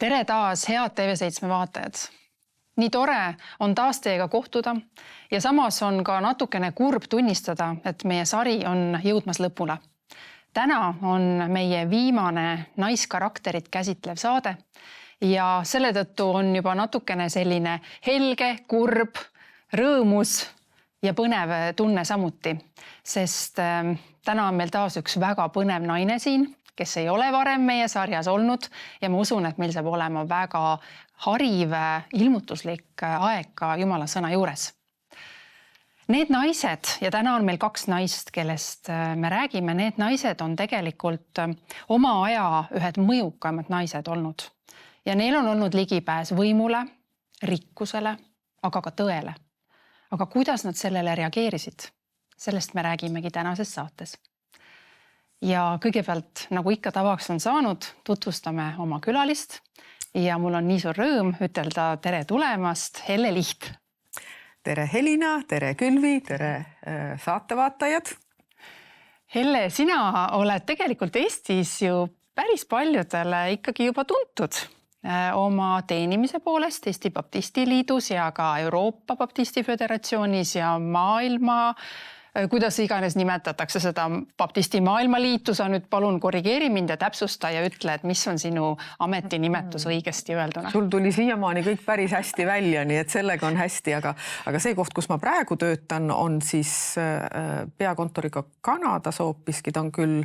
Tere taas, head TV7 vaatajad! Nii tore on taas teiega kohtuda ja samas on ka natukene kurb tunnistada, et meie sari on jõudmas lõpule. Täna on meie viimane naiskarakterit käsitlev saade ja selle tõttu on juba natukene selline helge, kurb, rõõmus ja põnev tunne samuti, sest täna on meil taas üks väga põnev naine siin, kes ei ole varem meie sarjas olnud ja ma usun, et meil saab olema väga hariv, ilmutuslik aeg ka Jumala sõna juures. Need naised, ja täna on meil 2 naist, kellest me räägime, need naised on tegelikult oma aja ühed mõjukamad naised olnud. Ja neil on olnud ligipääs võimule, rikkusele, aga ka tõele. Aga kuidas nad sellele reageerisid? Sellest me räägimegi tänases saates. Ja kõigepealt, nagu ikka tavaks on saanud, tutvustame oma külalist ja mul on nii suur rõõm ütelda tere tulemast, Helle Liht. Tere Helina, tere Külvi, tere saatevaatajad. Helle, sina oled tegelikult Eestis ju päris paljudele ikkagi juba tuntud oma teenimise poolest Eesti Baptisti Liidus ja ka Euroopa Baptisti Föderatsioonis ja maailma kuidas iganes nimetatakse seda Baptisti maailmaliitu, sa nüüd palun korrigeeri mind ja täpsusta ja ütle, et mis on sinu ametinimetus õigesti öelduna. Sul tuli siiamaani kõik päris hästi välja, nii et sellega on hästi, aga see koht, kus ma praegu töötan, on siis peakontoriga Kanadas hoopiski, ta on küll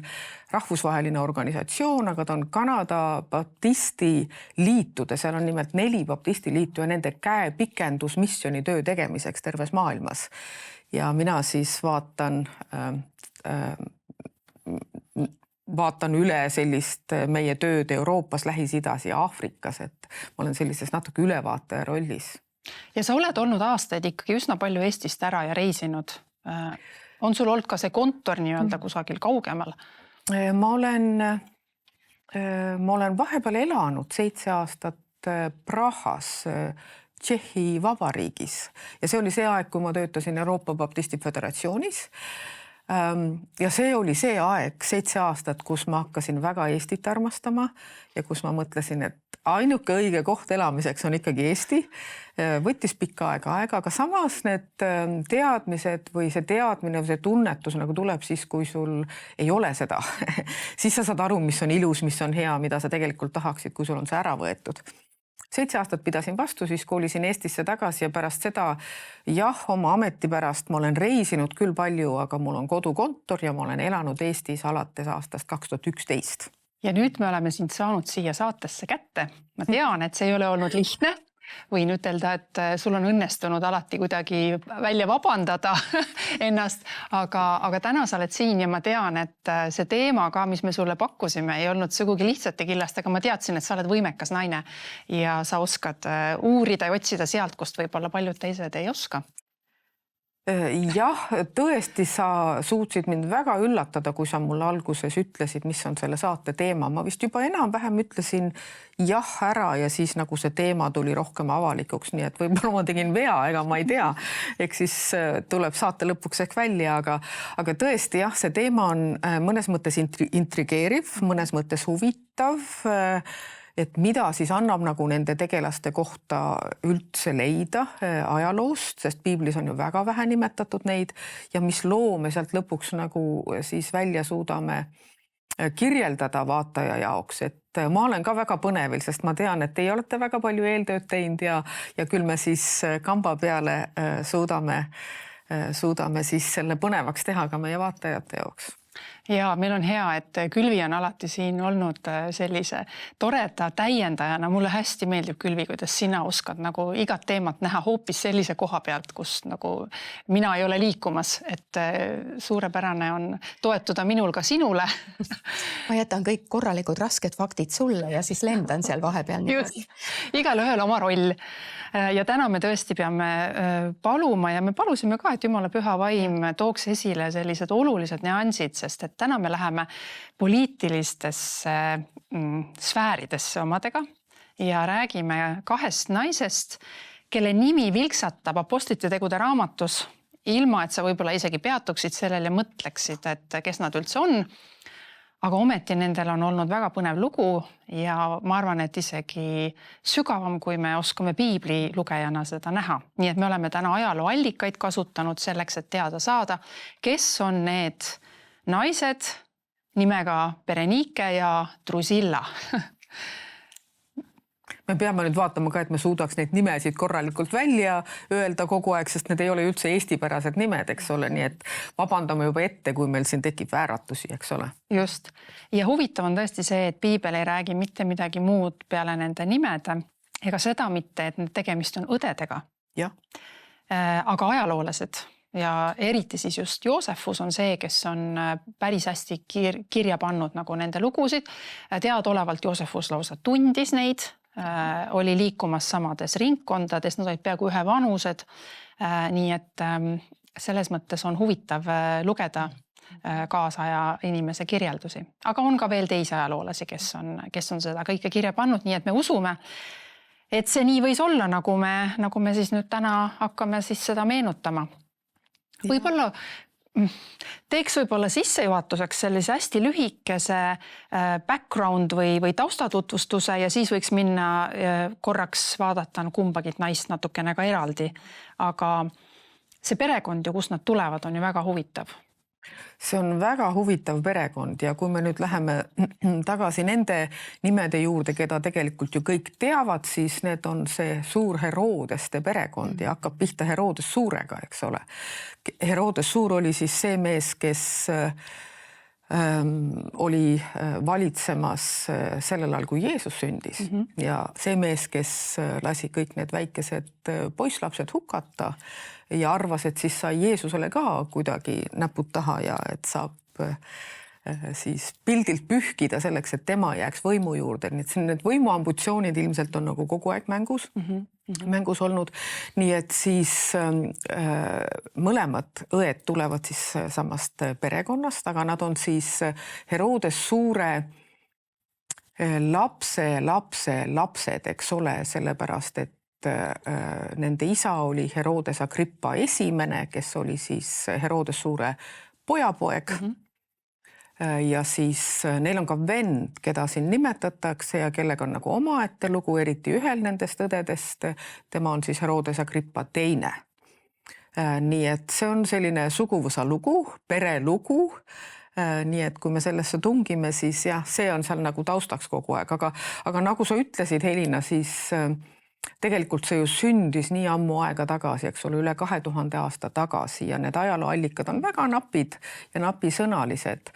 rahvusvaheline organisatsioon, aga ta on Kanada Baptisti liitude, seal on nimelt 4 Baptisti liitu ja nende käepikendus missiooni töö tegemiseks terves maailmas. Ja mina siis vaatan üle sellist meie tööd Euroopas, Lähis-Idas ja Aafrikas, et ma olen sellises natuke ülevaataja rollis. Ja sa oled olnud aastaid ikkagi üsna palju Eestist ära ja reisinud. On sul olnud ka see kontor nii-öelda kusagil kaugemal? Ma olen vahepeal elanud 7 aastat Prahas, Tšehhi Vabariigis ja see oli see aeg, kui ma töötasin Euroopa Baptisti Föderatsioonis ja see oli see aeg, 7 aastat, kus ma hakkasin väga Eestit armastama ja kus ma mõtlesin, et ainuke õige koht elamiseks on ikkagi Eesti. Võttis pikka aega, aga samas need teadmised või see teadmine või see tunnetus nagu tuleb siis, kui sul ei ole seda. Siis sa saad aru, mis on ilus, mis on hea, mida sa tegelikult tahaksid, kui sul on see ära võetud. 7 aastat pidasin vastu, siis koolisin Eestisse tagasi ja pärast seda, oma ameti pärast ma olen reisinud küll palju, aga mul on kodukontor ja ma olen elanud Eestis alates aastast 2011. Ja nüüd me oleme sind saanud siia saatesse kätte. Ma tean, et see ei ole olnud lihtne. Võin ütelda, et sul on õnnestunud alati kuidagi välja vabandada ennast, aga täna sa oled siin ja ma tean, et see teema ka, mis me sulle pakkusime, ei olnud sugugi lihtsate killast, aga ma teadsin, et sa oled võimekas naine ja sa oskad uurida ja otsida sealt, kust võib-olla paljud teised ei oska. Jah, tõesti sa suutsid mind väga üllatada, kui sa mulle alguses ütlesid, mis on selle saate teema. Ma vist juba enam-vähem ütlesin jah ära ja siis nagu see teema tuli rohkem avalikuks, nii et võib-olla ma tegin vea, ega ma ei tea. Ehk siis tuleb saate lõpuks ehk välja, aga tõesti jah, see teema on mõnes mõttes intrigeeriv, mõnes mõttes huvitav, et mida siis annab nagu nende tegelaste kohta üldse leida ajaloost, sest piiblis on ju väga vähe nimetatud neid ja mis loo me sealt lõpuks nagu siis välja suudame kirjeldada vaataja jaoks, et ma olen ka väga põnevil, sest ma tean, et teie olete väga palju eeltööd teinud ja küll me siis kamba peale suudame siis selle põnevaks teha ka meie vaatajate jaoks. Ja meil on hea, et Külvi on alati siin olnud sellise toreda täiendajana. Mulle hästi meeldib, Külvi, kuidas sina oskad nagu igat teemat näha hoopis sellise koha pealt, kus nagu mina ei ole liikumas, et suurepärane on toetuda minul ka sinule. Ma jätan kõik korralikud rasked faktid sulle ja siis lendan seal vahepeal. Just, igal ühel oma roll. Ja täna me tõesti peame paluma ja me palusime ka, et Jumala püha vaim tooks esile sellised olulised nüansid, sest et täna me läheme poliitilistesse sfääridesse omadega ja räägime 2 naisest, kelle nimi vilksatab Apostlite tegude raamatus, ilma et sa võib-olla isegi peatuksid sellel ja mõtleksid, et kes nad üldse on. aga ometi nendel on olnud väga põnev lugu ja ma arvan, et isegi sügavam, kui me oskame piibli lugejana seda näha. Nii et me oleme täna ajalooallikaid kasutanud selleks, et teada saada, kes on need naised nimega Berenike ja Drusilla. Me peame nüüd vaatama ka, et me suudaks neid nimesid korralikult välja öelda kogu aeg, sest need ei ole üldse eestipärased nimed, eks ole, nii et vabandame juba ette, kui meil siin tekib vääratusi, eks ole. Just. Ja huvitav on tõesti see, et piibel ei räägi mitte midagi muud peale nende nimede ega seda mitte, et tegemist on õdedega. Ja. Aga ajaloolased ja eriti siis just Joosefus on see, kes on päris hästi kirja pannud nagu nende lugusid. Teadaolevalt Joosefus lausa tundis neid, oli liikumas samades ringkondades, nad olid peaaegu ühe vanused. Nii et selles mõttes on huvitav lugeda kaasaja inimese kirjeldusi. Aga on ka veel teisi ajaloolasi, kes on seda kõike kirja pannud, nii et me usume, et see nii võis olla, nagu me siis nüüd täna hakkame siis seda meenutama. Võib-olla teeks võib-olla sissejuhatuseks sellise hästi lühikese background või taustatutvustuse ja siis võiks minna korraks vaadata kumbagit naist natukene ka eraldi. Aga see perekond ja kust nad tulevad on ju väga huvitav. See on väga huvitav perekond ja kui me nüüd läheme tagasi nende nimede juurde, keda tegelikult ju kõik teavad, siis need on see suur Herodeste perekond ja hakkab pihta Herodes Suurega, eks ole. Herodes Suur oli siis see mees, kes oli valitsemas sellel ajal, kui Jeesus sündis ja see mees, kes lasi kõik need väikesed poisslapsed hukata ja arvas, et siis sai Jeesusele ka kuidagi näpud taha ja et saab siis pildilt pühkida selleks, et tema jääks võimu juurde. Nii et need võimuambutsioonid ilmselt on nagu kogu aeg mängus olnud. Nii et siis mõlemad õed tulevad siis samast perekonnast, aga nad on siis Herodes Suure lapsed, eks ole, sellepärast, et nende isa oli Herodes Agrippa esimene, kes oli siis Herodes Suure pojapoeg. Ja siis neil on ka vend, keda siin nimetatakse ja kellega on nagu omaette lugu, eriti ühel nendest õdedest. Tema on siis Herodes Agrippa teine. Nii et see on selline suguvõsa lugu, perelugu. Nii et kui me sellesse tungime, siis jah, see on seal nagu taustaks kogu aeg. Aga nagu sa ütlesid, Helina, siis tegelikult see ju sündis nii ammu aega tagasi, eks ole, üle 2000 aasta tagasi ja need ajalooallikad on väga napid ja napisõnalised.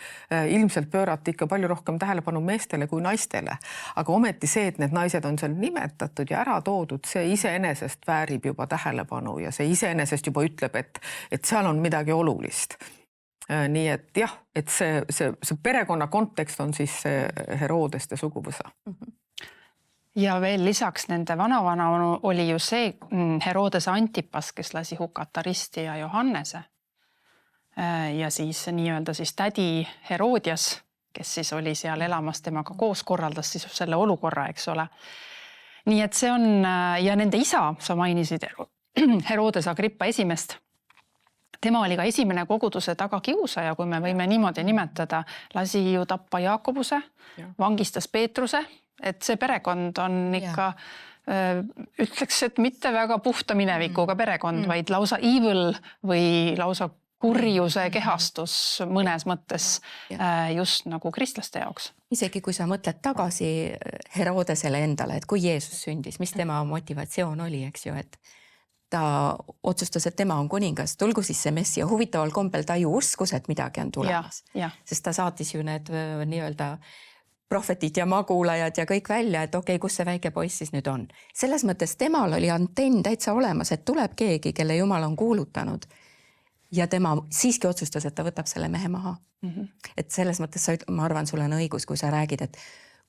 Ilmselt pöörati ikka palju rohkem tähelepanu meestele kui naistele, aga ometi see, et need naised on seal nimetatud ja ära toodud, see iseenesest väärib juba tähelepanu ja see iseenesest juba ütleb, et seal on midagi olulist. Nii et jah, et see perekonna kontekst on siis Herodeste suguvõsa. Ja veel lisaks nende vanavana oli ju see Herodes Antipas, kes lasi hukata Risti ja Johannese. Ja siis nii-öelda siis tädi Herodias, kes siis oli seal elamas temaga koos, korraldas siis selle olukorra, eks ole. Nii et see on, ja nende isa, sa mainisid Herodes Agrippa esimest. Tema oli ka esimene koguduse tagakiusaja, kui me võime niimoodi nimetada, lasi ju tappa Jaakobuse, vangistas Peetruse, et see perekond on ikka, ütleks, et mitte väga puhta minevikuga perekond, vaid lausa evil või lausa kurjuse kehastus mõnes mõttes just nagu kristlaste jaoks. Isegi kui sa mõtled tagasi Herodesele endale, et kui Jeesus sündis, mis tema motivatsioon oli, eks ju, et ta otsustas, et tema on kuningas, tulgu siis see messia. Huvitaval kombel ta ju uskus, et midagi on tulemas, sest ta saatis ju need nii-öelda prohvetid ja magulajad ja kõik välja, et okei, kus see väike poiss siis nüüd on. Selles mõttes temal oli antenn täitsa olemas, et tuleb keegi, kelle Jumal on kuulutanud ja tema siiski otsustas, et ta võtab selle mehe maha. Et selles mõttes ma arvan, sul on õigus, kui sa räägid, et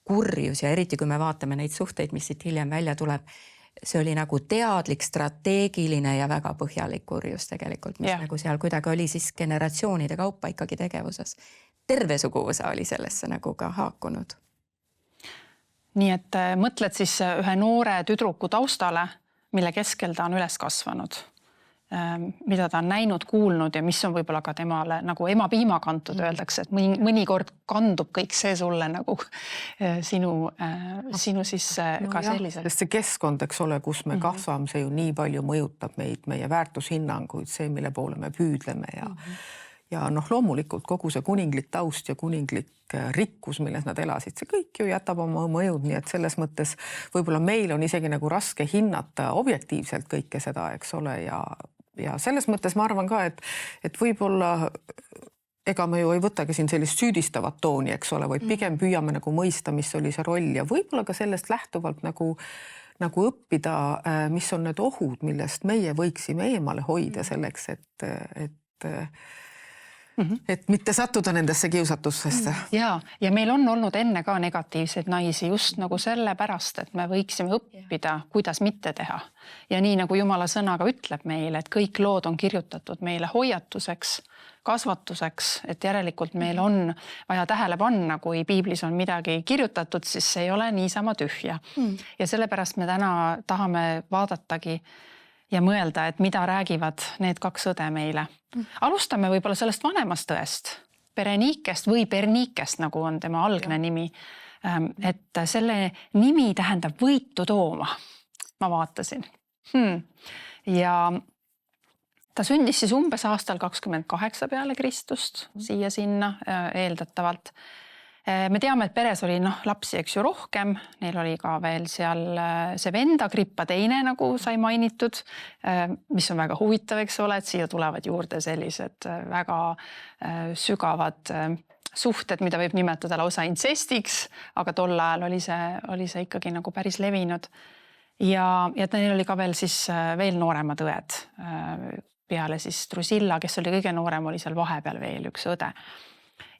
kurjus ja eriti kui me vaatame neid suhteid, mis siit hiljem välja tuleb, see oli nagu teadlik, strateegiline ja väga põhjalik kurjus tegelikult, mis nagu seal kuidagi oli siis generatsioonide kaupa ikkagi tegevuses. Terve suguvõsa oli sellesse nagu ka haakunud. Nii et mõtled siis ühe noore tüdruku taustale, mille keskel ta on üles kasvanud. mida ta on näinud, kuulnud ja mis on võib-olla ka temale nagu ema piima kantud, öeldakse, et mõnikord kandub kõik see sulle nagu sinu sisse ka selliselt. Sest see keskkond, eks ole, kus me kasvame, see ju nii palju mõjutab meid, meie väärtushinnanguid, see, mille poole me püüdleme ja noh, loomulikult kogu see kuninglik taust ja kuninglik rikkus, milles nad elasid, see kõik ju jätab oma mõjud, nii et selles mõttes võib-olla meil on isegi nagu raske hinnata objektiivselt kõike seda, eks ole, ja selles mõttes ma arvan ka, et võib-olla ega me ju ei võtagi siin sellist süüdistavat tooni, eks ole, vaid pigem püüame nagu mõista, mis oli see roll ja võib-olla ka sellest lähtuvalt nagu õppida, mis on need ohud, millest meie võiksime eemale hoida selleks, et mitte sattuda nendesse kiusatustesse. Ja meil on olnud enne ka negatiivseid naisi just nagu sellepärast, et me võiksime õppida, kuidas mitte teha. Ja nii nagu Jumala sõna ka ütleb meile, et kõik lood on kirjutatud meile hoiatuseks, kasvatuseks, et järelikult meil on vaja tähele panna, kui piiblis on midagi kirjutatud, siis see ei ole niisama tühja. Ja sellepärast me täna tahame vaadatagi ja mõelda, et mida räägivad need kaks õde meile. Alustame võib-olla sellest vanemast tõest, Berenikest või Bernikest, nagu on tema algne nimi. Et selle nimi tähendab võitu tooma, ma vaatasin. Ja ta sündis siis umbes aastal 28 peale Kristust, siia-sinna eeldatavalt. Me teame, et peres oli lapsi, eks ju, rohkem. Neil oli ka veel seal see vend Agrippa teine, nagu sai mainitud, mis on väga huvitav, eks ole, et siia tulevad juurde sellised väga sügavad suhted, mida võib nimetada lausa intsestiks, aga tol ajal oli see ikkagi nagu päris levinud. Ja neil oli ka veel siis veel nooremad õed. Peale siis Drusilla, kes oli kõige noorem, oli seal vahepeal veel üks õde.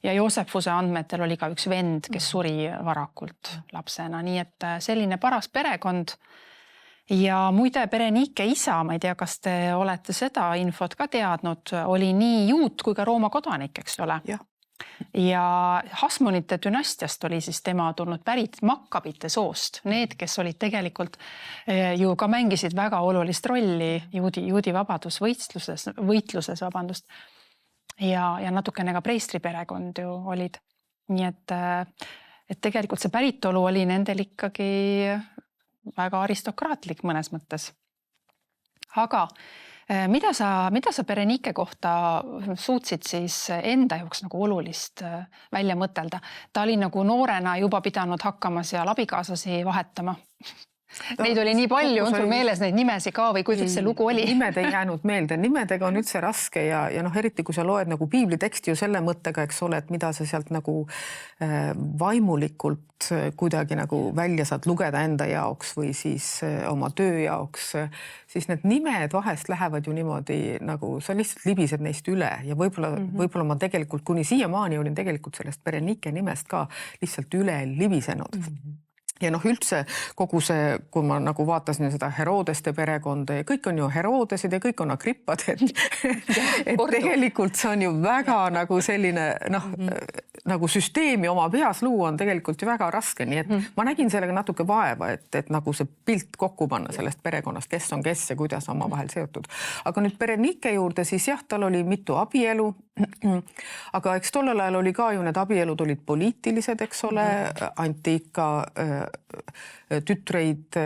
Ja Joosefuse andmetel oli ka üks vend, kes suri varakult lapsena, nii et selline paras perekond. Ja muide, Berenike isa, ma ei tea, kas te olete seda infot ka teadnud, oli nii juut kui ka Rooma kodanik, eks ole. Ja Hasmonite dünastiast oli siis tema tulnud pärit Makkabite soost. Need, kes olid tegelikult ju ka mängisid väga olulist rolli juudi vabadusvõitluses, ja natukene ka preestri perekond ju olid. Nii et tegelikult see päritolu oli nendel ikkagi väga aristokraatlik mõnes mõttes. Aga mida sa Berenike kohta suutsid siis enda jaoks nagu olulist välja mõtelda? Ta oli nagu noorena juba pidanud hakkama seal abikaasasi vahetama. Neid oli nii palju, on sul meeles neid nimesi ka või kuidas see lugu oli? Nimed ei jäänud meelde, nimedega on üldse raske ja eriti kui sa loed nagu piibliteksti ju selle mõttega, eks ole, et mida sa sealt nagu vaimulikult kuidagi nagu välja saad lugeda enda jaoks või siis oma töö jaoks, siis need nimed vahest lähevad ju niimoodi nagu sa lihtsalt libised neist üle ja võib-olla ma tegelikult kuni siiamaani olin tegelikult sellest Berenike nimest ka lihtsalt üle libisenud. Ja üldse kogu see, kui ma nagu vaatasin seda Herodeste perekonda ja kõik on ju Herodesed ja kõik on Agrippad, et tegelikult see on ju väga nagu selline nagu süsteemi oma peas luua on tegelikult ju väga raske, nii et ma nägin sellega natuke vaeva, et nagu see pilt kokku panna sellest perekonnast, kes on kes ja kuidas omavahel seotud. Aga nüüd Berenike juurde, siis jah, tal oli mitu abielu, aga eks tollel ajal oli ka ju need abielud olid poliitilised, eks ole, anti ikka tütreid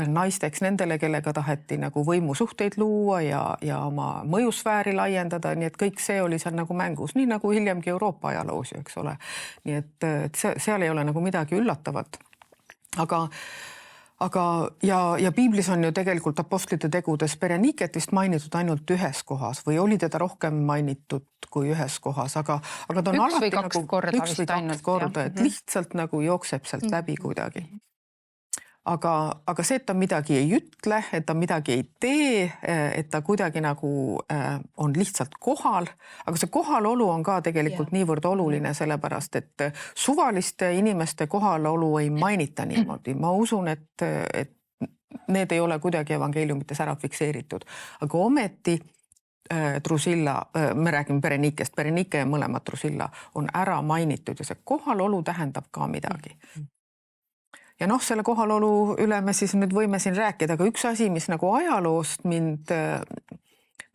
naisteks nendele, kellega taheti nagu võimusuhteid luua ja oma mõjusfääri laiendada, nii et kõik see oli seal nagu mängus, nii nagu hiljemgi Euroopa ajaloos ju, eks ole. Nii et seal ei ole nagu midagi üllatavat. Aga piiblis on ju tegelikult apostlite tegudes Bereniket vist mainitud ainult ühes kohas või oli teda rohkem mainitud kui ühes kohas, aga ta on üks või kaks korda, et lihtsalt nagu jookseb sealt läbi kuidagi. Aga see, et ta midagi ei ütle, et ta midagi ei tee, et ta kuidagi nagu on lihtsalt kohal, aga see kohalolu on ka tegelikult niivõrd oluline, sellepärast, et suvaliste inimeste kohalolu ei mainita niimoodi. Ma usun, et need ei ole kuidagi evangeeliumites ära fikseeritud, aga ometi Drusilla, me räägime Berenikest, Berenike ja mõlemad Drusilla on ära mainitud ja see kohalolu tähendab ka midagi. Ja selle kohalolu üle me siis nüüd võime siin rääkida, aga üks asi, mis nagu ajaloost mind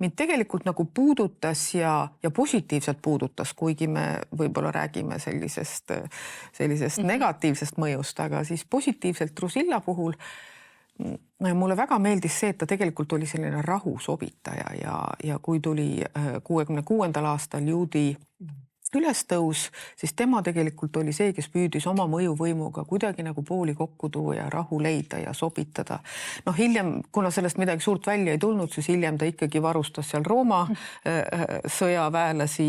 mind tegelikult nagu puudutas ja positiivselt puudutas, kuigi me võib-olla räägime sellisest negatiivsest mõjust, aga siis positiivselt Drusilla puhul mulle väga meeldis see, et ta tegelikult oli selline rahusobitaja ja kui tuli 66. aastal juudi ülestõus, siis tema tegelikult oli see, kes püüdis oma mõjuvõimuga kuidagi nagu pooli kokku tuua ja rahu leida ja sobitada. Noh, hiljem, kuna sellest midagi suurt välja ei tulnud, siis hiljem ta ikkagi varustas seal Rooma sõjaväelasi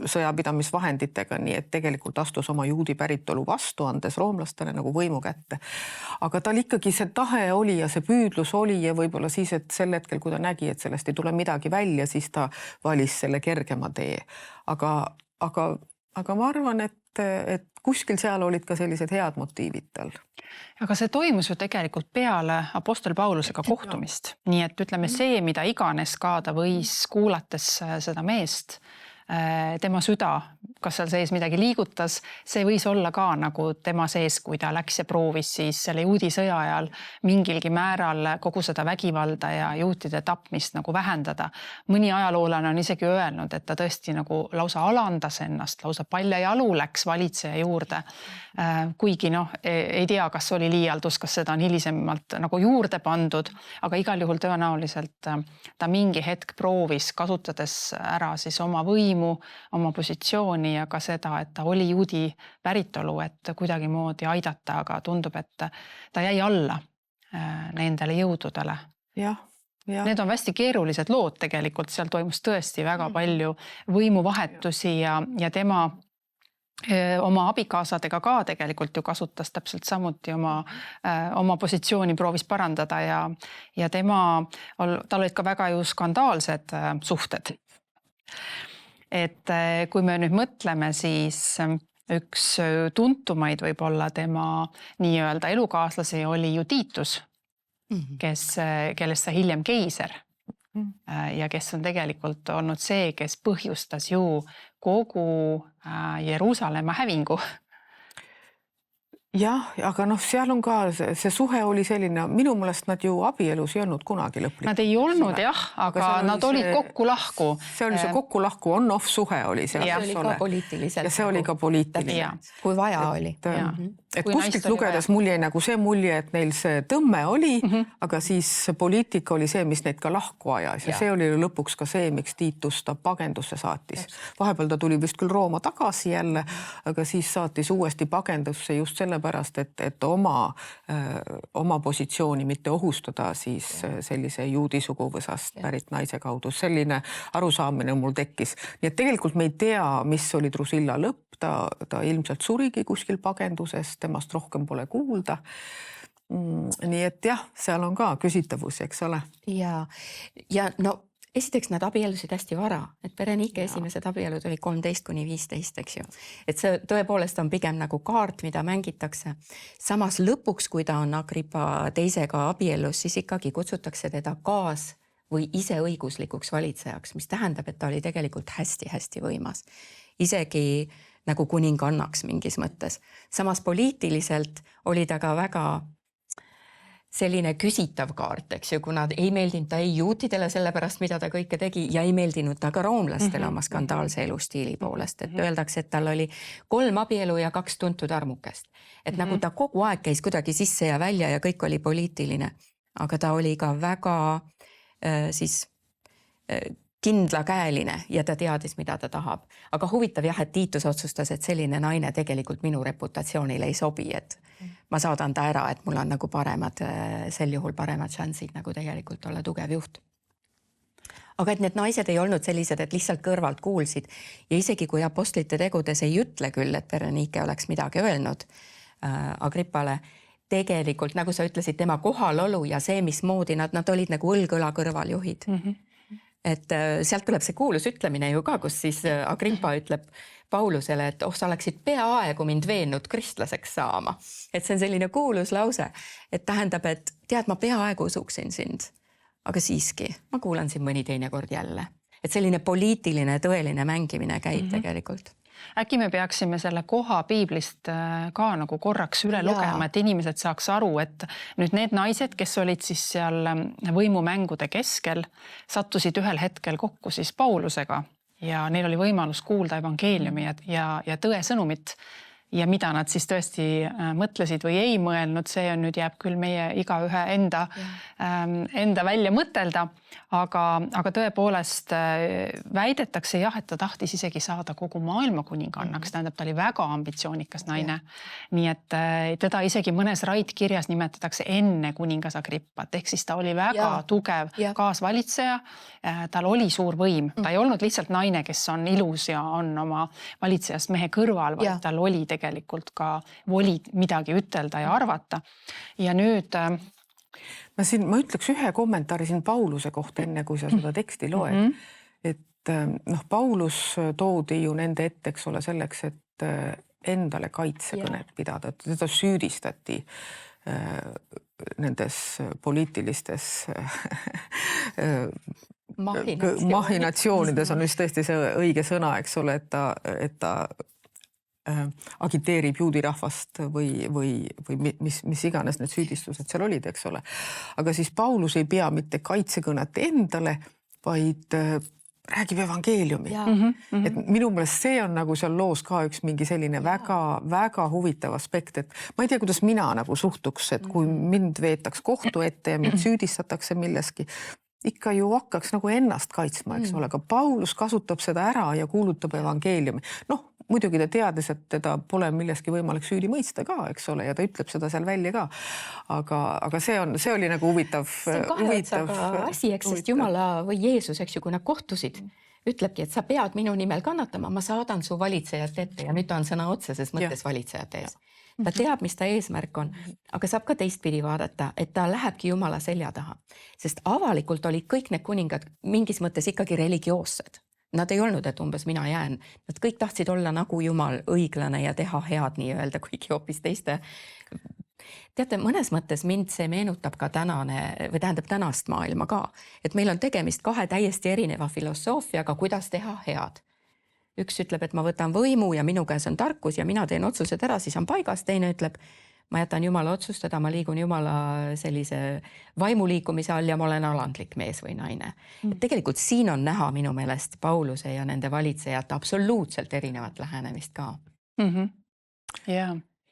sõjapidamisvahenditega, nii et tegelikult astus oma juudi päritolu vastu, andes roomlastele nagu võimu kätte. Aga tal ikkagi see tahe oli ja see püüdlus oli ja võib-olla siis, et sel hetkel, kui ta nägi, et sellest ei tule midagi välja, siis ta valis selle kergema tee. Aga ma arvan, et kuskil seal olid ka sellised head motiivid tal. Aga see toimus ju tegelikult peale Apostel Paulusega kohtumist. Nii et ütleme see, mida iganes ka ta võis kuulates seda meest, tema süda, kas seal sees midagi liigutas, see võis olla ka nagu tema sees, kui ta läks ja proovis siis selle juudi sõja ajal mingilgi määral kogu seda vägivalda ja juutide tapmist nagu vähendada. Mõni ajaloolane on isegi öelnud, et ta tõesti nagu lausa alandas ennast, lausa paljajalu läks valitseja juurde. Kuigi ei tea, kas oli liialdus, kas seda on hilisemalt nagu juurde pandud, aga igal juhul tõenäoliselt ta mingi hetk proovis, kasutades ära siis oma võimu, oma positsiooni ja ka seda, et ta oli juudi päritolu, et kuidagi moodi aidata, aga tundub, et ta jäi alla nendele jõududele. Ja. Need on hästi keerulised lood tegelikult, seal toimus tõesti väga palju võimuvahetusi ja tema oma abikaasadega ka tegelikult ju kasutas täpselt samuti oma positsiooni proovis parandada ja tal olid ka väga ju skandaalsed suhted. Et kui me nüüd mõtleme, siis üks tuntumaid võib-olla tema nii-öelda elukaaslasi oli ju Tiitus, kellest sai hiljem keiser ja kes on tegelikult olnud see, kes põhjustas ju kogu Jeruusalemma hävingu. Jah, aga seal on ka, see suhe oli selline, minu mõelest nad ju abielus ei olnud kunagi lõplik. Nad ei olnud jah, aga nad olid kokku lahku. See oli see kokku lahku, on-off suhe oli seal. Ja see oli ka poliitiliselt. Ja see oli ka poliitiline. Kui vaja oli. Et kuskilt lugedes mul jäi nagu see mulje, et neil see tõmme oli, aga siis poliitika oli see, mis neid ka lahku ajas. Ja see oli lõpuks ka see, miks Tiitus ta pagendusse saatis. Vahepeal ta tuli vist küll Rooma tagasi jälle, aga siis saatis uuesti pagendusse just sellepärast, et oma positsiooni mitte ohustada siis sellise juudi suguvõsast pärit naise kaudu. Selline arusaamine mul tekkis. Nii et tegelikult me ei tea, mis oli Drusilla lõpp. Ta ilmselt surigi kuskil pagenduses, temast rohkem pole kuulda. Nii et jah, seal on ka küsitavus, eks ole. Ja esiteks nad abiellusid hästi vara, et Berenike esimesed abielud oli 13–15, eks ju. Et see tõepoolest on pigem nagu kaart, mida mängitakse. Samas lõpuks, kui ta on Agrippa teisega abiellus, siis ikkagi kutsutakse teda kaas või iseõiguslikuks valitsejaks, mis tähendab, et ta oli tegelikult hästi-hästi võimas. Isegi nagu kuningannaks mingis mõttes. Samas poliitiliselt oli ta ka väga selline küsitav kaart, eks ju, kuna ei meeldinud ta ei juutidele sellepärast, mida ta kõike tegi ja ei meeldinud ta ka roomlastele oma skandaalse elustiili poolest. Et öeldakse, et tal oli 3 abielu ja 2 tuntud armukest. Et nagu ta kogu aeg käis kuidagi sisse ja välja ja kõik oli poliitiline. Aga ta oli ka väga kindlakäeline ja ta teadis, mida ta tahab. Aga huvitav jah, et Tiitus otsustas, et selline naine tegelikult minu reputatsioonile ei sobi, et ma saadan ta ära, et mul on nagu sel juhul paremad šansid nagu tegelikult olla tugev juht. Aga et need naised ei olnud sellised, et lihtsalt kõrvalt kuulsid ja isegi kui apostlite tegudes ei ütle küll, et Berenike oleks midagi öelnud Agrippale, tegelikult, nagu sa ütlesid, tema kohalolu ja see, mismoodi nad olid nagu õlg-õla kõrval juhid. Et sealt tuleb see kuulus ütlemine ju ka, kus siis Agrippa ütleb Paulusele, et sa oleksid peaaegu mind veennud kristlaseks saama. Et see on selline kuulus lause, et tähendab, et tead, ma peaaegu usuksin sind, aga siiski ma kuulan siin mõni teine kord jälle. Et selline poliitiline tõeline mängimine käib tegelikult. Äkki me peaksime selle koha piiblist ka nagu korraks üle lugema, et inimesed saaks aru, et nüüd need naised, kes olid siis seal võimumängude keskel, sattusid ühel hetkel kokku siis Paulusega ja neil oli võimalus kuulda evangeeliumi ja tõe sõnumit. Ja mida nad siis tõesti mõtlesid või ei mõelnud, see on nüüd jääb küll meie igaühe enda välja mõtelda, aga tõepoolest väidetakse jah, et ta tahtis isegi saada kogu maailma kuningannaks, tähendab, ta oli väga ambitsioonikas naine. Nii et teda isegi mõnes raidkirjas nimetatakse enne kuningas Agrippat, ehk siis ta oli väga tugev kaasvalitseja, tal oli suur võim, ta ei olnud lihtsalt naine, kes on ilus ja on oma valitsejast mehe kõrval, vaid tal oli tegelikult ka voli midagi ütelda ja arvata. Ja nüüd ma ütleks ühe kommentaari siin Pauluse kohta, enne kui sa seda teksti loed. Et Paulus toodi ju nende ette, eks ole, selleks, et endale kaitsekõnet pidada. Teda süüdistati nendes poliitilistes mahinatsioonides on just tõesti see õige sõna, eks ole, et ta agiteerib juudi rahvast või mis iganes need süüdistused seal olid, eks ole. Aga siis Paulus ei pea mitte kaitsekõnet endale, vaid räägib evangeeliumi. Et minu meelest see on nagu seal loos ka üks mingi selline väga huvitav aspekt, et ma ei tea, kuidas mina nagu suhtuks, et kui mind veetaks kohtu ette ja mind süüdistatakse milleski, ikka ju hakkaks nagu ennast kaitsma, eks ole, aga Paulus kasutab seda ära ja kuulutab evangeeliumi. Muidugi ta teades, et teda pole milleski võimalik süüdi mõista ka, eks ole, ja ta ütleb seda seal välja ka. Aga see oli nagu huvitav. See on kahe otsaga asi, eks, sest Jumala või Jeesus, eks ju, kui nad kohtusid, ütlebki, et sa pead minu nimel kannatama, ma saadan su valitsejate ette ja nüüd ta on sõna otseses mõttes valitsejate ees. Ta teab, mis ta eesmärk on, aga saab ka teistpidi vaadata, et ta lähebki Jumala selja taha, sest avalikult olid kõik need kuningad mingis mõttes ikkagi religioossed. Nad ei olnud, et umbes mina jään. Nad kõik tahtsid olla nagu Jumal õiglane ja teha head nii öelda, kuigi hoopis teiste. Teate, mõnes mõttes mind see meenutab ka tänast maailma ka. Et meil on tegemist kahe täiesti erineva filosoofiaga, kuidas teha head. Üks ütleb, et ma võtan võimu ja minu käes on tarkus ja mina teen otsused ära, siis on paigas. Teine ütleb, ma jätan Jumala otsustada, ma liigun Jumala sellise vaimuliikumise all ja ma olen alandlik mees või naine. Et tegelikult siin on näha minu meelest Pauluse ja nende valitsejate absoluutselt erinevat lähenemist ka.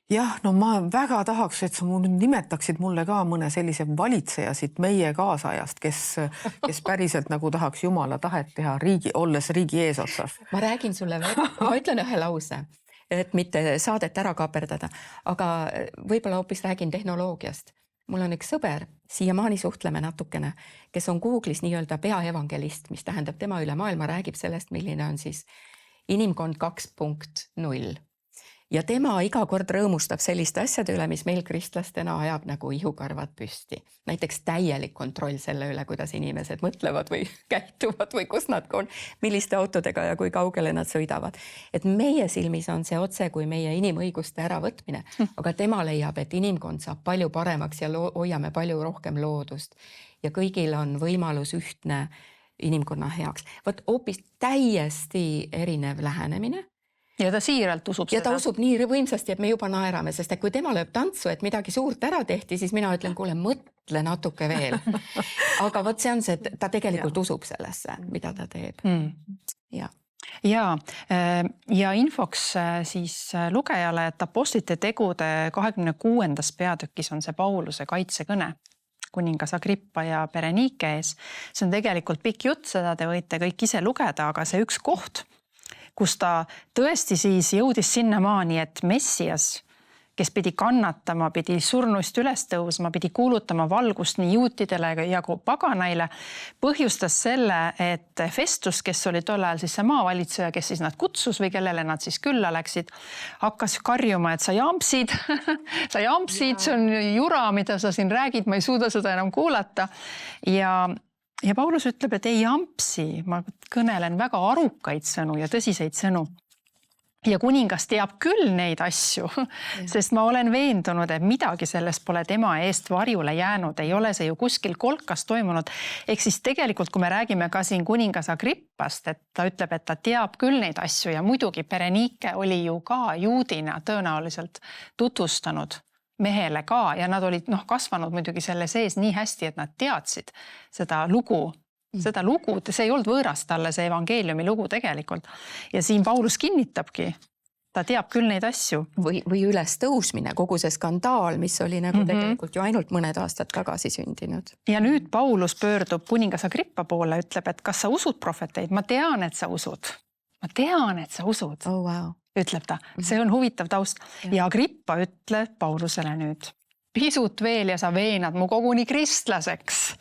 Jah, no ma väga tahaks, et sa nimetaksid mulle ka mõne sellise valitseja siit meie kaasajast, kes päriselt nagu tahaks Jumala tahet teha, olles riigi eesotsas. Ma räägin sulle veel, ma ütlen ühe lause, et mitte saadet ära kaaperdada, aga võib-olla hoopis räägin tehnoloogiast. Mul on üks sõber, siiamaani suhtleme natukene, kes on Google'is nii-öelda peaevangelist, mis tähendab tema üle maailma räägib sellest, milline on siis inimkond 2.0. Ja tema iga kord rõõmustab selliste asjade üle, mis meil kristlastena ajab nagu ihukarvad püsti. Näiteks täielik kontroll selle üle, kuidas inimesed mõtlevad või käituvad või kus nad on, milliste autodega ja kui kaugele nad sõidavad. Et meie silmis on see otse kui meie inimõiguste äravõtmine, aga tema leiab, et inimkond saab palju paremaks ja hoiame palju rohkem loodust ja kõigil on võimalus ühtne inimkonna heaks. Võt hoopis täiesti erinev lähenemine. Ja ta siiralt usub seda. Ja ta usub nii võimsasti, et me juba naerame, sest et kui tema lööb tantsu, et midagi suurt ära tehti, siis mina ütlen, kuule, mõtle natuke veel. Aga võt see on see, et ta tegelikult usub sellesse, mida ta teeb. Ja infoks siis lugejale, et Apostlite tegude 26. peatükis on see Pauluse kaitsekõne kuningas Agrippa ja Berenike ees. See on tegelikult pikk jutt, seda te võite kõik ise lugeda, aga see üks koht, kus ta tõesti siis jõudis sinnamaani, et Messias, kes pidi kannatama, pidi surnuist üles tõusma, pidi kuulutama valgust nii juutidele ja paganaile, põhjustas selle, et Festus, kes oli tol ajal siis see maavalitseja, kes siis nad kutsus või kellele nad siis külla läksid, hakkas karjuma, et sa jampsid, see on jura, mida sa siin räägid, ma ei suuda seda enam kuulata. Ja Paulus ütleb, et ei jampsi, ma kõnelen väga arukaid sõnu ja tõsiseid sõnu. ja kuningas teab küll neid asju, sest ma olen veendunud, et midagi sellest pole tema eest varjule jäänud, ei ole see ju kuskil kolkas toimunud. Ehk siis tegelikult, kui me räägime ka siin kuningas Agrippast, et ta ütleb, et ta teab küll neid asju ja muidugi Berenike oli ju ka juudina tõenäoliselt tutvustanud mehele ka ja nad olid kasvanud muidugi selle sees nii hästi, et nad teadsid seda lugu, see ei olnud võõras talle, see evangeeliumi lugu tegelikult. Ja siin Paulus kinnitabki, ta teab küll neid asju. Või ülestõusmine, kogu see skandaal, mis oli nagu tegelikult ju ainult mõned aastad tagasi sündinud. Ja nüüd Paulus pöördub kuningas Agrippa poole, ütleb, et kas sa usud prohveteid? Ma tean, et sa usud. Oh, wow. Ütleb ta. See on huvitav taust. Ja Agrippa ütleb Paulusele nüüd, pisut veel ja sa veenad mu koguni kristlaseks.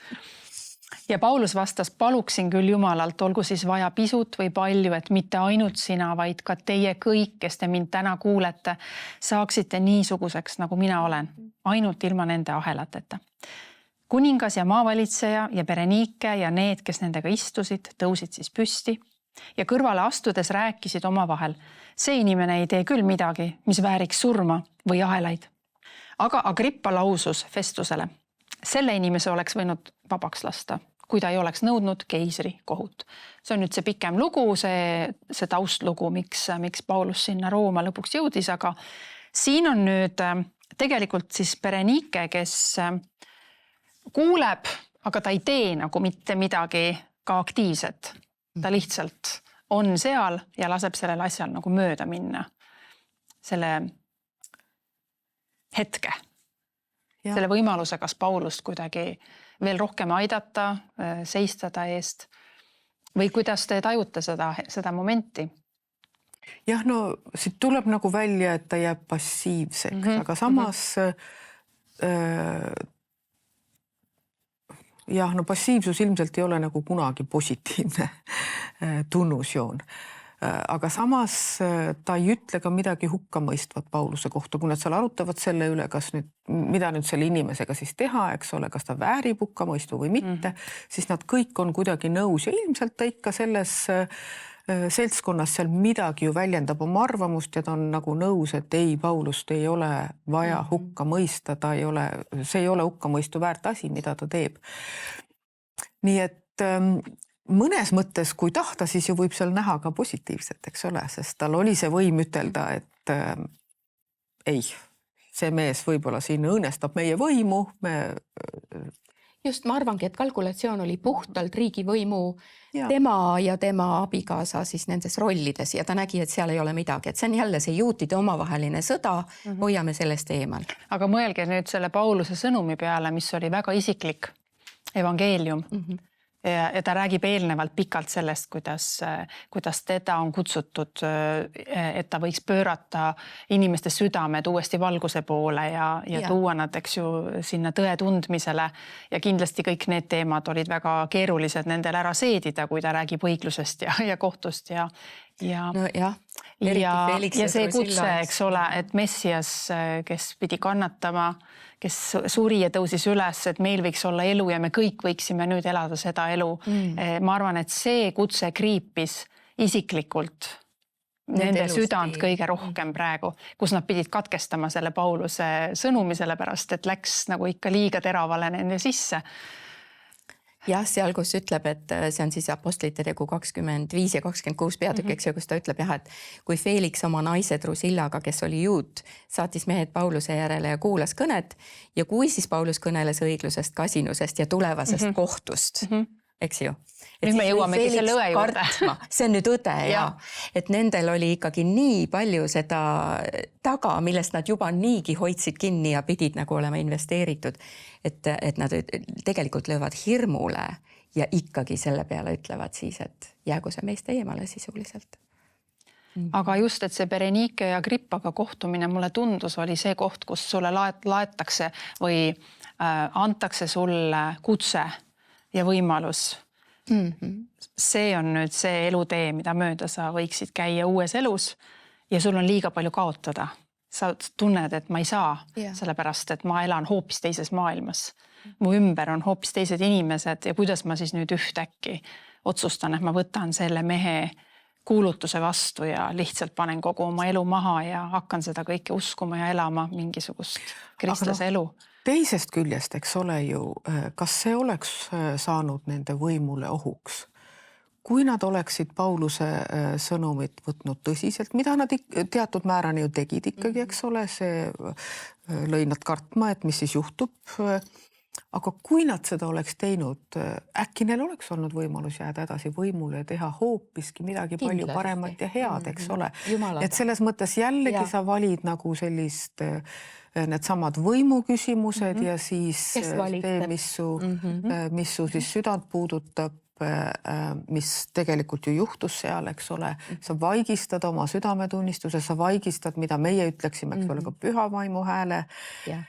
Ja Paulus vastas, paluksin küll Jumalalt, olgu siis vaja pisut või palju, et mitte ainult sina, vaid ka teie kõik, kes te mind täna kuulete, saaksite niisuguseks, nagu mina olen, ainult ilma nende ahelateta. Kuningas ja maavalitseja ja Berenike ja need, kes nendega istusid, tõusid siis püsti ja kõrvale astudes rääkisid omavahel. See inimene ei tee küll midagi, mis vääriks surma või ahelaid. Aga Agrippa lausus Festusele. Selle inimese oleks võinud vabaks lasta, kui ta ei oleks nõudnud keisri kohut. See on nüüd see pikem lugu, see taustlugu, miks Paulus sinna Rooma lõpuks jõudis, aga siin on nüüd tegelikult siis Berenike, kes kuuleb, aga ta ei tee nagu mitte midagi ka aktiivset. Ta lihtsalt on seal ja laseb sellel asjal nagu mööda minna selle hetke. Selle võimaluse, kas Paulust kuidagi veel rohkem aidata, seista ta eest või kuidas te tajute seda momenti? Jah, no siit tuleb nagu välja, et ta jääb passiivseks, aga samas passiivsus ilmselt ei ole nagu kunagi positiivne tunnusjoon. Aga samas ta ei ütle ka midagi hukkamõistvat Pauluse kohta, kui nad seal arutavad selle üle, mida nüüd selle inimesega siis teha, eks ole, kas ta väärib hukkamõistu või mitte, siis nad kõik on kuidagi nõus ja ilmselt ta ikka selles seltskonnas seal midagi ju väljendab oma arvamust ja ta on nagu nõus, et ei, Paulust ei ole vaja hukka mõista, see ei ole hukkamõistu väärt asi, mida ta teeb. Nii et mõnes mõttes, kui tahta, siis ju võib seal näha ka positiivset, eks ole, sest tal oli see võim ütelda, et ei, see mees võib-olla siin õõnestab meie võimu. Just, ma arvangi, et kalkulatsioon oli puhtalt riigivõimu tema ja tema abikaasa siis nendes rollides ja ta nägi, et seal ei ole midagi, et see on jälle see juutide omavaheline sõda, hoiame sellest eemal. Aga mõelge nüüd selle Pauluse sõnumi peale, mis oli väga isiklik evangeelium. Ja ta räägib eelnevalt pikalt sellest, kuidas teda on kutsutud, et ta võiks pöörata inimeste südamed uuesti valguse poole ja tuua nad, eks ju, sinna tõe tundmisele. Ja kindlasti kõik need teemad olid väga keerulised nendel ära seedida, kui ta räägib õiglusest ja kohtust ja see kutse, eks ole, et Messias, kes pidi kannatama, kes suri ja tõusis üles, et meil võiks olla elu ja me kõik võiksime nüüd elada seda elu. Ma arvan, et see kutse kriipis isiklikult nende südant kõige rohkem praegu, kus nad pidid katkestama selle Pauluse sõnumi, sellepärast et läks nagu ikka liiga teravale nende sisse. Jah, seal, kus ütleb, et see on siis apostlite tegu 25 ja 26 peatükk, eks ju, kus ta ütleb, et kui Felix oma naise Drusillaga, kes oli juut, saatis mehed Pauluse järele ja kuulas kõnet ja kui siis Paulus kõneles õiglusest, kasinusest ja tulevasest kohtust, eks ju. Nüüd me jõuamegi selle õe juurde. See on nüüd õde ja et nendel oli ikkagi nii palju seda taga, millest nad juba niigi hoidsid kinni ja pidid nagu olema investeeritud, et nad tegelikult löövad hirmule ja ikkagi selle peale ütlevad siis, et jäägu see meist eemale sisuliselt. Aga just, et see Berenike ja Agrippaga kohtumine mulle tundus, oli see koht, kus sulle laetakse või antakse sulle kutse ja võimalus. See on nüüd see elutee, mida mööda sa võiksid käia uues elus ja sul on liiga palju kaotada. Sa tunned, et ma ei saa, sellepärast, et ma elan hoopis teises maailmas. Mu ümber on hoopis teised inimesed ja kuidas ma siis nüüd ühtäkki otsustan, et ma võtan selle mehe kuulutuse vastu ja lihtsalt panen kogu oma elu maha ja hakkan seda kõike uskuma ja elama mingisugust kristlase elu. Teisest küljest, eks ole ju, kas see oleks saanud nende võimule ohuks? Kui nad oleksid Pauluse sõnumit võtnud tõsiselt, mida nad teatud määrani ju tegid ikkagi, eks ole, see lõi nad kartma, et mis siis juhtub. Aga kui nad seda oleks teinud, äkki neil oleks olnud võimalus jääda edasi võimule ja teha hoopiski midagi palju paremat ja head, eks ole. Et selles mõttes jällegi sa valid nagu sellist need samad võimuküsimused ja siis see, mis su siis südant puudutab, mis tegelikult ju juhtus seal, eks ole, sa vaigistad oma südametunnistuse, sa vaigistad, mida meie ütleksime, eks ole, ka püha vaimu hääle.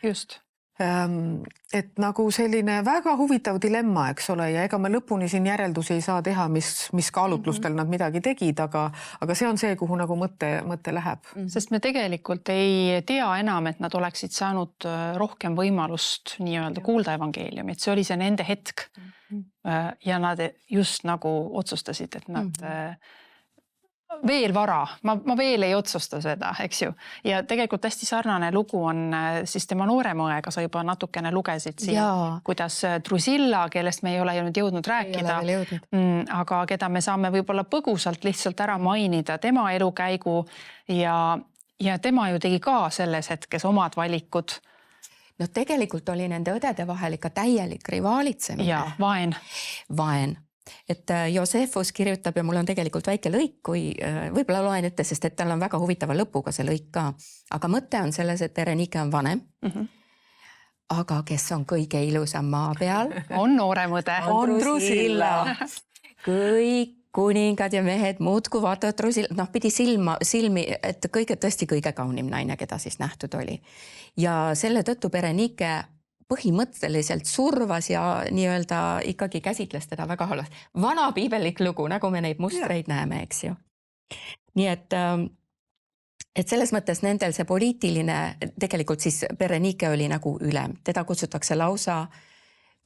Just. Et nagu selline väga huvitav dilemma, eks ole, ja ega me lõpuni siin järeldusi ei saa teha, mis kaalutlustel nad midagi tegid, aga see on see, kuhu nagu mõte läheb. Sest me tegelikult ei tea enam, et nad oleksid saanud rohkem võimalust nii-öelda kuulda evangeeliumit. See oli see nende hetk. Ja nad just nagu otsustasid, et nad veel vara, ma veel ei otsusta seda, eks ju. Ja tegelikult hästi sarnane lugu on siis tema noorema õega, sa juba natukene lugesid siin, kuidas Drusilla, kellest me ei ole jõudnud rääkida, aga keda me saame võib-olla põgusalt lihtsalt ära mainida, tema elukäigu ja tema ju tegi ka selles hetkes omad valikud. No tegelikult oli nende õdede vahel ikka täielik rivaalitsemine. Ja, vaen. Et Josephus kirjutab ja mul on tegelikult väike lõik, kui võib-olla loen ette, sest et tal on väga huvitava lõpuga see lõik ka. Aga mõte on selles, et Berenike on vanem. Aga kes on kõige ilusam maa peal? On noorem õde. On Drusilla. Kõik kuningad ja mehed muudku vaatavad Drusilla, pidi silmi, et tõesti kõige kaunim naine, keda siis nähtud oli. Ja selle tõttu Berenike põhimõtteliselt survas ja nii-öelda ikkagi käsitles teda väga halvasti. Vana piibellik lugu, nagu me neid mustreid näeme, eks ju. Nii et selles mõttes nendel see poliitiline, tegelikult siis Berenike oli nagu ülem. Teda kutsutakse lausa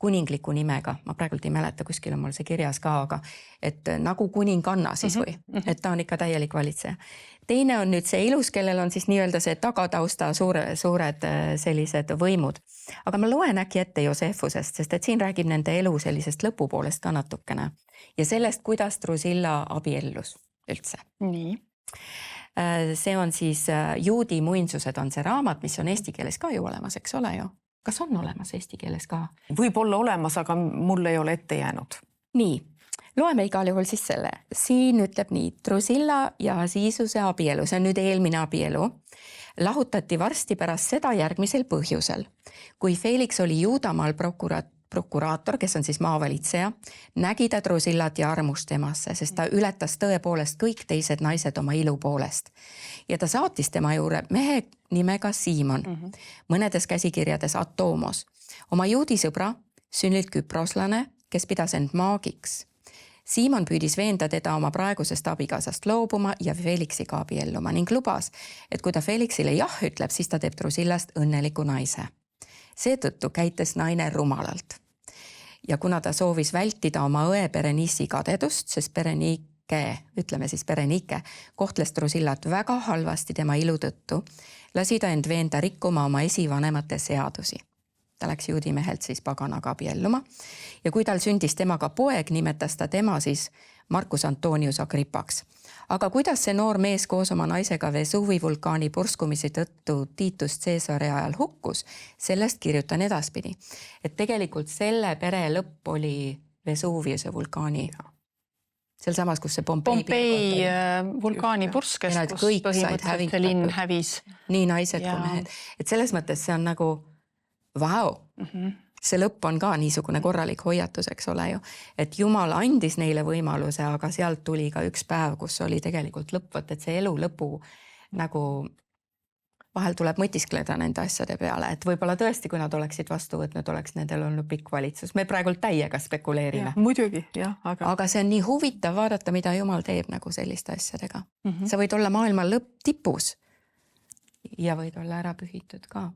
kuningliku nimega, ma praegult ei mäleta, kuskil on mul see kirjas ka, aga et nagu kuninganna siis või, et ta on ikka täielik valitseja. Teine on nüüd see ilus, kellel on siis nii-öelda see tagatausta suured sellised võimud. Aga ma loen äkki ette Josephusest, sest et siin räägib nende elu sellisest lõpupoolest ka natukene. Ja sellest, kuidas Drusilla abiellus üldse. Nii. See on siis Juudi muinsused on see raamat, mis on eesti keeles ka ju olemas, eks ole ju? Kas on olemas eesti keeles ka? Võib olla olemas, aga mul ei ole ette jäänud. Nii, loeme igal juhul siis selle. Siin ütleb nii, Drusilla ja Asisuse abielu, see on nüüd eelmine abielu, lahutati varsti pärast seda järgmisel põhjusel. Kui Felix oli Juudamaal prokuraator, kes on siis maavalitseja, nägi ta Drusillat ja armust temasse, sest ta ületas tõepoolest kõik teised naised oma ilu poolest. Ja ta saatis tema juurde mehe nimega Siimon, mõnedes käsikirjades Atomos, oma juudi sõbra, sünnilt küproslane, kes pidas end maagiks. Siimon püüdis veenda teda oma praegusest abikaasast loobuma ja Felixiga abielluma ning lubas, et kui ta Felixile jah ütleb, siis ta teeb Drusillast õnneliku naise. Seetõttu käites naine rumalalt. Ja kuna ta soovis vältida oma õe Berenissi kadedust, sest Berenike kohtles Drusillat väga halvasti tema ilu tõttu, lasi ta end veenda rikkuma oma esivanemate seadusi. Ta läks juudi mehelt siis paganaga abielluma ja kui tal sündis temaga poeg, nimetas ta tema siis Marcus Antonius Agrippaks. Aga kuidas see noor mees koos oma naisega Vesuvi vulkaani purskumise tõttu Titus Caesari ajal hukkus, sellest kirjutan edaspidi. Et tegelikult selle pere lõpp oli Vesuviuse vulkaani. Seal samas, kus see Pompei vulkaani purskes, kus põhimõtteliselt see linn hävis. Nii naised kui mehed. Et selles mõttes see on nagu vau. See lõpp on ka niisugune korralik hoiatus, eks ole ju, et Jumal andis neile võimaluse, aga sealt tuli ka üks päev, kus oli tegelikult lõpp, et see elu lõpu nagu vahel tuleb mõtiskleda nende asjade peale, et võib-olla tõesti, kui nad oleksid vastu võtnud, oleks nendel olnud pikk valitsus. Me praegult täiega spekuleerime. Muidugi, jah. Aga see on nii huvitav vaadata, mida Jumal teeb nagu selliste asjadega. Sa võid olla maailma tipus ja võid olla ära pühitud ka.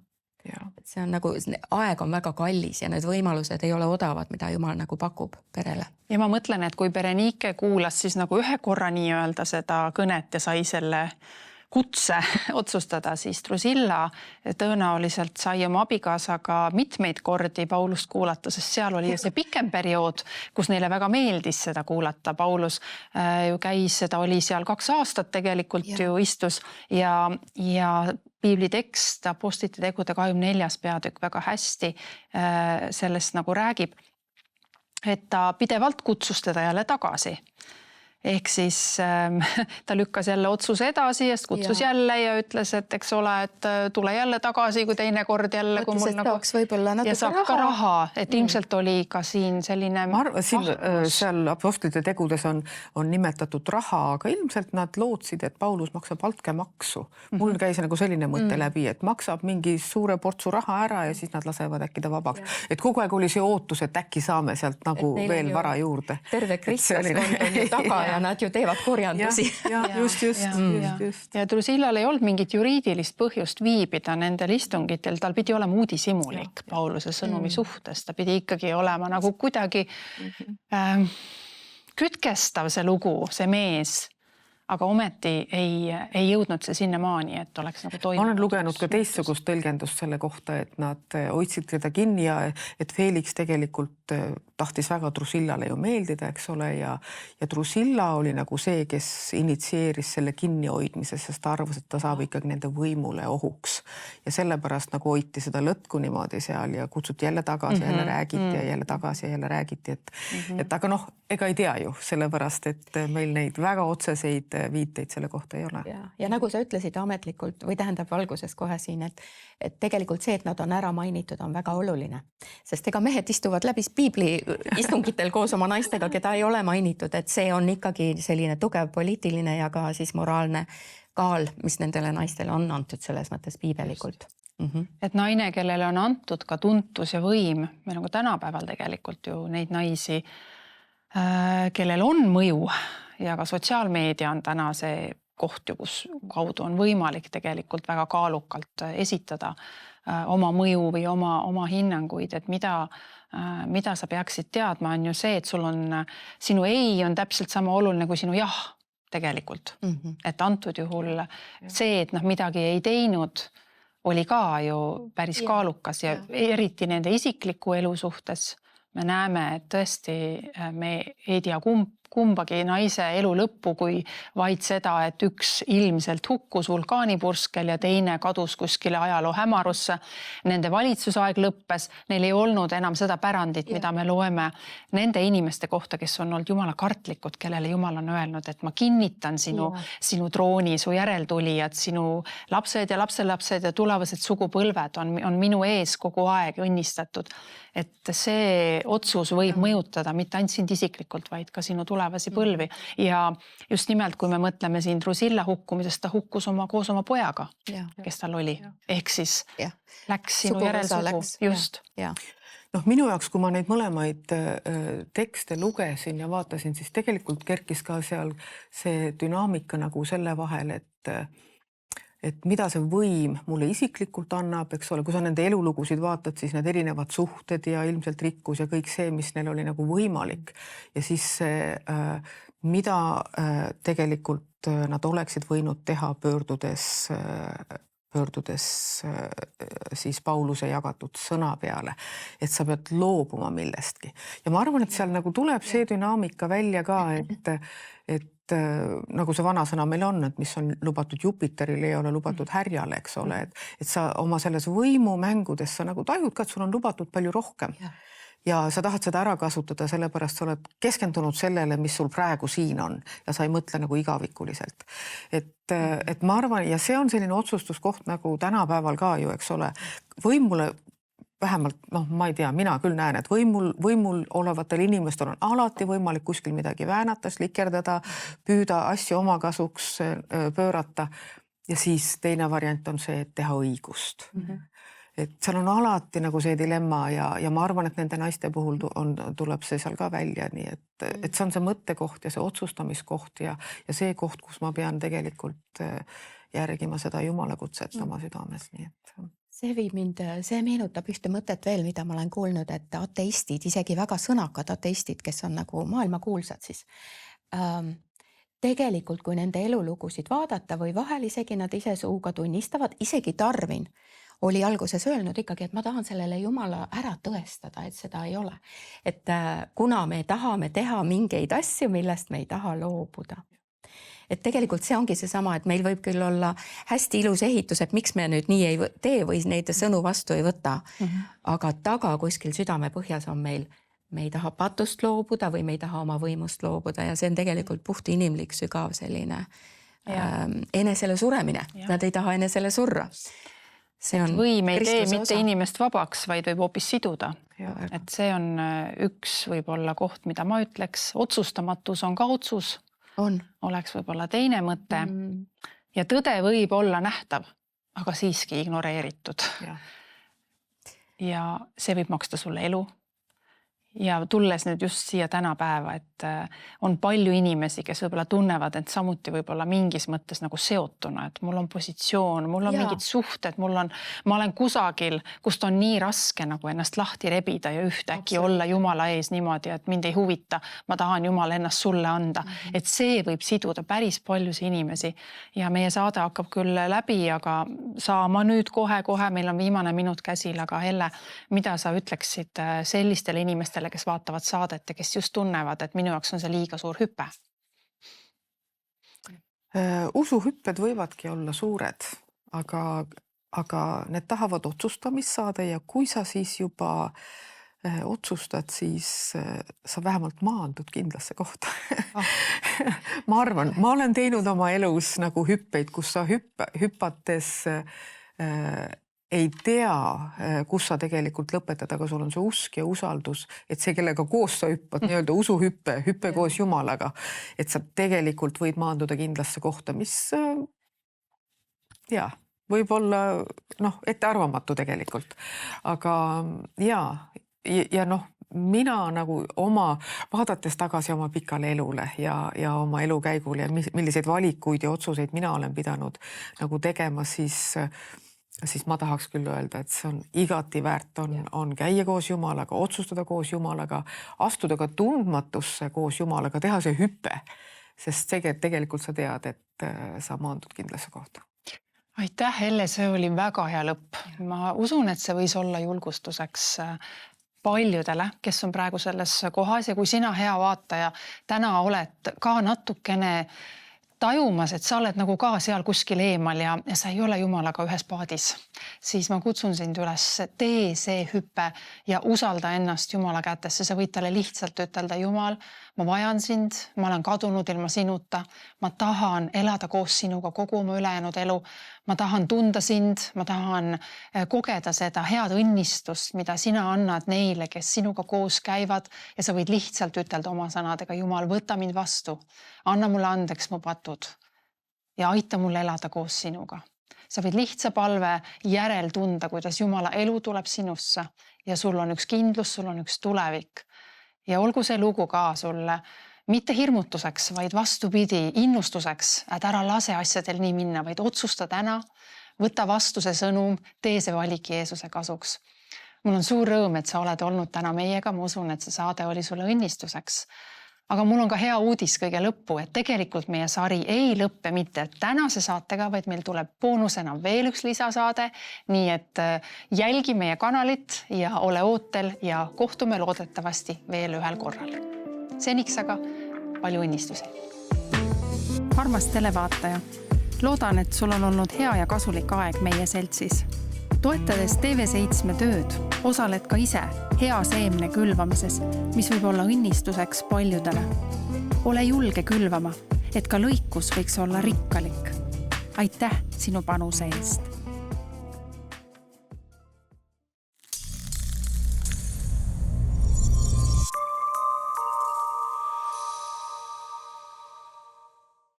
Ja. see on nagu, aeg on väga kallis ja need võimalused ei ole odavad, mida Jumal nagu pakub perele. Ja ma mõtlen, et kui Berenice kuulas siis nagu ühe korra nii-öelda seda kõnet ja sai selle kutse otsustada, siis Drusilla tõenäoliselt sai oma abikaasaga mitmeid kordi Paulust kuulata, sest seal oli ju see pikem periood, kus neile väga meeldis seda kuulata. Paulus ju käis, seda oli seal 2 aastat tegelikult ju istus ja piibli tekst Apostlite tegude 24. peatükk väga hästi sellest nagu räägib, et ta pidevalt kutsus teda jälle tagasi. Ehk siis ta lükkas jälle otsuse edasi ja kutsus jälle ja ütles, et eks ole, et tule jälle tagasi, kui teine kord jälle. Mõtles, kui mul nagu... saaks võib-olla natuke ja saab ka raha. Et ilmselt oli ka siin selline... Ma arvan, seal Apostlite tegudes on nimetatud raha, aga ilmselt nad lootsid, et Paulus maksab altkäemaksu. Mul käis nagu selline mõte läbi, et maksab mingi suure portsu raha ära ja siis nad lasevad äkki ta vabaks. Et kogu aeg oli see ootus, et äkki saame sealt nagu veel vara juurde. Terve kristlaskond on ju taga ja nad ju teevad korjandusi. Just. Ja Drusillal ei olnud mingit juriidilist põhjust viibida nendel istungitel. Tal pidi olema uudishimulik Pauluse sõnumi suhtes. Ta pidi ikkagi olema nagu kuidagi kütkestav see lugu, see mees. Aga ometi ei jõudnud see sinnamaani, et oleks nagu toimunud. Ma olen lugenud ka teistsugust tõlgendust selle kohta, et nad hoidsid teda kinni ja et Felix tegelikult tahtis väga Drusillale ju meeldida, eks ole, ja Drusilla oli nagu see, kes initsieeris selle kinnihoidmise, sest ta arvas, et ta saab ikkagi nende võimule ohuks. Ja sellepärast nagu hoiti seda lõtku niimoodi seal ja kutsuti jälle tagasi, jälle räägiti ja jälle tagasi ja jälle räägiti, et aga noh, ega ei tea ju, sellepärast, et meil neid väga otseseid viiteid selle kohta ei ole. Ja nagu sa ütlesid ametlikult või tähendab alguses kohe siin, et tegelikult see, et nad on ära mainitud, on väga oluline. Sest ega mehed istuvad läbi piibli istungitel koos oma naistega, keda ei ole mainitud, et see on ikkagi selline tugev poliitiline ja ka siis moraalne kaal, mis nendele naistele on antud selles mõttes piibelikult. Et naine, kellele on antud ka tuntus ja võim, meil on ka tänapäeval tegelikult ju neid naisi, kellel on mõju ja ka sotsiaalmeedia on täna see koht, kus kaudu on võimalik tegelikult väga kaalukalt esitada oma mõju või oma hinnanguid, et mida sa peaksid teadma, on ju see, et sul on, sinu ei on täpselt sama oluline kui sinu jah tegelikult. Et antud juhul see, et midagi ei teinud, oli ka ju päris kaalukas ja eriti nende isikliku elu suhtes. Me näeme, et tõesti me ei tea kumbagi naise elu lõppu, kui vaid seda, et üks ilmselt hukkus vulkaanipurskel ja teine kadus kuskile ajaloo hämarusse. Nende valitsusaeg lõppes, neil ei olnud enam seda pärandit, mida me loeme nende inimeste kohta, kes on olnud Jumala kartlikud, kellele Jumal on öelnud, et ma kinnitan sinu trooni, su järeltulijad, sinu lapsed ja lapselapsed ja tulevased sugupõlved on minu ees kogu aeg õnnistatud. Et see otsus võib mõjutada mitte ainult sind isiklikult, vaid ka sinu tulevasi põlvi. Ja just nimelt, kui me mõtleme siin Drusilla hukkumisest, ta hukkus koos oma pojaga, kes tal oli. Ehk siis läks sinu järelsugu. Just. Noh, minu jaoks, kui ma neid mõlemaid tekste lugesin ja vaatasin, siis tegelikult kerkis ka seal see dünaamika nagu selle vahel, et mida see võim mulle isiklikult annab, eks ole, kui sa nende elulugusid vaatad, siis need erinevad suhted ja ilmselt rikkus ja kõik see, mis neil oli nagu võimalik. Ja siis mida tegelikult nad oleksid võinud teha pöördudes siis Pauluse jagatud sõna peale, et sa pead loobuma millestki. Ja ma arvan, et seal nagu tuleb see dünaamika välja ka, et nagu see vana sõna meil on, et mis on lubatud Jupiterile, ei ole lubatud härjale, eks ole, et sa oma selles võimumängudes sa nagu tajud ka, et sul on lubatud palju rohkem. Ja sa tahad seda ära kasutada, sellepärast sa oled keskendunud sellele, mis sul praegu siin on ja sa ei mõtle nagu igavikuliselt. Et ma arvan, ja see on selline otsustuskoht nagu tänapäeval ka ju, eks ole, võimule vähemalt, ma ei tea, mina küll näen, et võimul olevatel inimestel on alati võimalik kuskil midagi väänata, slikerdada, püüda asju oma kasuks pöörata ja siis teine variant on see, et teha õigust. Et seal on alati nagu see dilemma ja ma arvan, et nende naiste puhul tuleb see seal ka välja, nii et see on see mõttekoht ja see otsustamiskoht ja see koht, kus ma pean tegelikult järgima seda Jumala kutset oma südames, nii et see meenutab ühte mõtet veel, mida ma olen kuulnud, et ateistid, isegi väga sõnakad ateistid, kes on nagu maailmakuulsad siis, tegelikult kui nende elulugusid vaadata või vahel isegi nad ise suuga tunnistavad, isegi Darwin oli alguses öelnud ikkagi, et ma tahan sellele Jumala ära tõestada, et seda ei ole. Et kuna me tahame teha mingeid asju, millest me ei taha loobuda. Et tegelikult see ongi seesama, et meil võib küll olla hästi ilus ehitus, et miks me nüüd nii ei tee või neid sõnu vastu ei võta. Aga taga kuskil südame põhjas on meil, me ei taha patust loobuda või me ei taha oma võimust loobuda ja see on tegelikult puht inimlik sügav selline enesele suremine. Nad ei taha enesele surra. Võim ei tee mitte inimest vabaks, vaid võib hoopis siduda. Et see on üks võib-olla koht, mida ma ütleks. Otsustamatus on ka otsus. Oleks võib-olla teine mõte. Ja tõde võib olla nähtav, aga siiski ignoreeritud. Ja see võib maksta sulle elu. Ja tulles nüüd just siia tänapäeva, et on palju inimesi, kes võib-olla tunnevad, et samuti võib-olla mingis mõttes nagu seotuna, et mul on positsioon, mul on mingid suhted, ma olen kusagil, kust on nii raske nagu ennast lahti rebida ja ühtäkki olla Jumala ees niimoodi, et mind ei huvita, ma tahan Jumala ennast sulle anda. Et see võib siduda päris paljusi inimesi ja meie saade hakkab küll läbi, aga saama nüüd kohe, meil on viimane minut käsil, aga Helle, mida sa ütleksid sellistele inimestele, kes vaatavad saadet ja kes just tunnevad, et minu jaoks on see liiga suur hüpe? Usuhüpped võivadki olla suured, aga need tahavad otsustamist saada ja kui sa siis juba otsustad, siis sa vähemalt maandud kindlasse kohta. Ma arvan, ma olen teinud oma elus nagu hüppeid, kus sa hüpates ei tea, kus sa tegelikult lõpetad, aga sul on see usk ja usaldus, et see, kellega koos sa hüppad, nii-öelda usuhüppe koos Jumalaga, et sa tegelikult võid maanduda kindlasse kohta, mis võib olla ettearvamatu tegelikult. Aga ja mina nagu vaadates tagasi oma pikale elule ja oma elukäigule ja milliseid valikuid ja otsuseid mina olen pidanud nagu tegema, siis ma tahaks küll öelda, et see on igati väärt on käia koos Jumalaga, otsustada koos Jumalaga, astuda ka tundmatusse koos Jumalaga, teha see hüpe, sest tegelikult sa tead, et sa maandud kindlasse kohta. Aitäh, Helle, see oli väga hea lõpp. Ma usun, et see võis olla julgustuseks paljudele, kes on praegu selles kohas ja kui sina, hea vaataja, täna oled ka natukene tajumas, et sa oled nagu ka seal kuskil eemal ja sa ei ole Jumalaga ühes paadis, siis ma kutsun sind üles, tee see hüpe ja usalda ennast Jumala kätesse. Sa võid talle lihtsalt ütelda, Jumal, ma vajan sind, ma olen kadunud ilma sinuta, ma tahan elada koos sinuga kogu oma ülejäänud elu, ma tahan tunda sind, ma tahan kogeda seda head õnnistust, mida sina annad neile, kes sinuga koos käivad ja sa võid lihtsalt ütelda oma sõnadega, Jumal, võta mind vastu, anna mulle andeks mu patud ja aita mul elada koos sinuga. Sa võid lihtsa palve järel tunda, kuidas Jumala elu tuleb sinusse ja sul on üks kindlus, sul on üks tulevik. Ja olgu see lugu ka sulle mitte hirmutuseks, vaid vastupidi innustuseks, et ära lase asjadel nii minna, vaid otsusta täna, võta vastu see sõnum, tee see valik Jeesuse kasuks. Mul on suur rõõm, et sa oled olnud täna meiega, ma usun, et see saade oli sulle õnnistuseks. Aga mul on ka hea uudis kõige lõppu, et tegelikult meie sari ei lõppe mitte tänase saatega, vaid meil tuleb boonusena veel üks lisasaade, nii et jälgi meie kanalit ja ole ootel ja kohtume loodetavasti veel ühel korral. Seniks aga palju õnnistusi. Armas televaataja, loodan, et sul on olnud hea ja kasulik aeg meie seltsis. Toetades TV7 tööd, osaled ka ise hea seemne külvamises, mis võib olla õnnistuseks paljudele. Ole julge külvama, et ka lõikus võiks olla rikkalik. Aitäh sinu panuse eest!